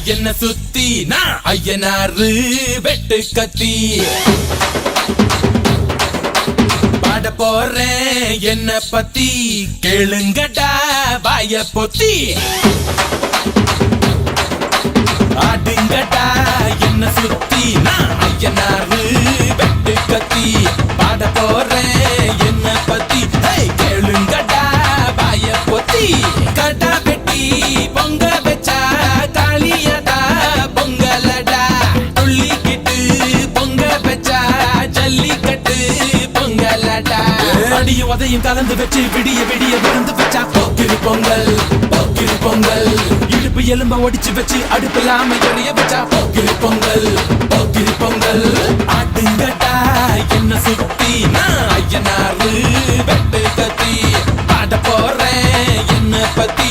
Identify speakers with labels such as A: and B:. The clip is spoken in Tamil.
A: என்ன சுத்தி நான் ஐயனாரு வெட்டு கத்தி பாட போறேன் என்ன பத்தி கேளுங்கடா வாய பொத்தி ஆடுங்கடா என்ன சுத்தி நான் ஐயனாரு வெட்டு கத்தி பாட போறேன் என்ன பத்தி கேளுங்கடா வாய பொத்தி கடா வெட்டி பொங்க வச்சா காளியடா பொங்கலடா துள்ளிக்கிட்டு பொங்க வச்சா ஜல்லிக்கட்டு பொங்கலடா அடியும் உதையும் கலந்து வச்சு விடிய விடிய விருந்து வச்சா போக்கிரி பொங்கல் போக்கிரி பொங்கல் இடுப்பு எலும்ப ஒடிச்சு வச்சு அடுப்பில்லாம எறிய வச்சா போக்கிரி பொங்கல் போக்கிரி பொங்கல் ஆட்டுங்கட்டா என்ன சுத்தி நான் ஐயனாரு வெட்டு கத்தி பாட போறேன் என்ன பத்தி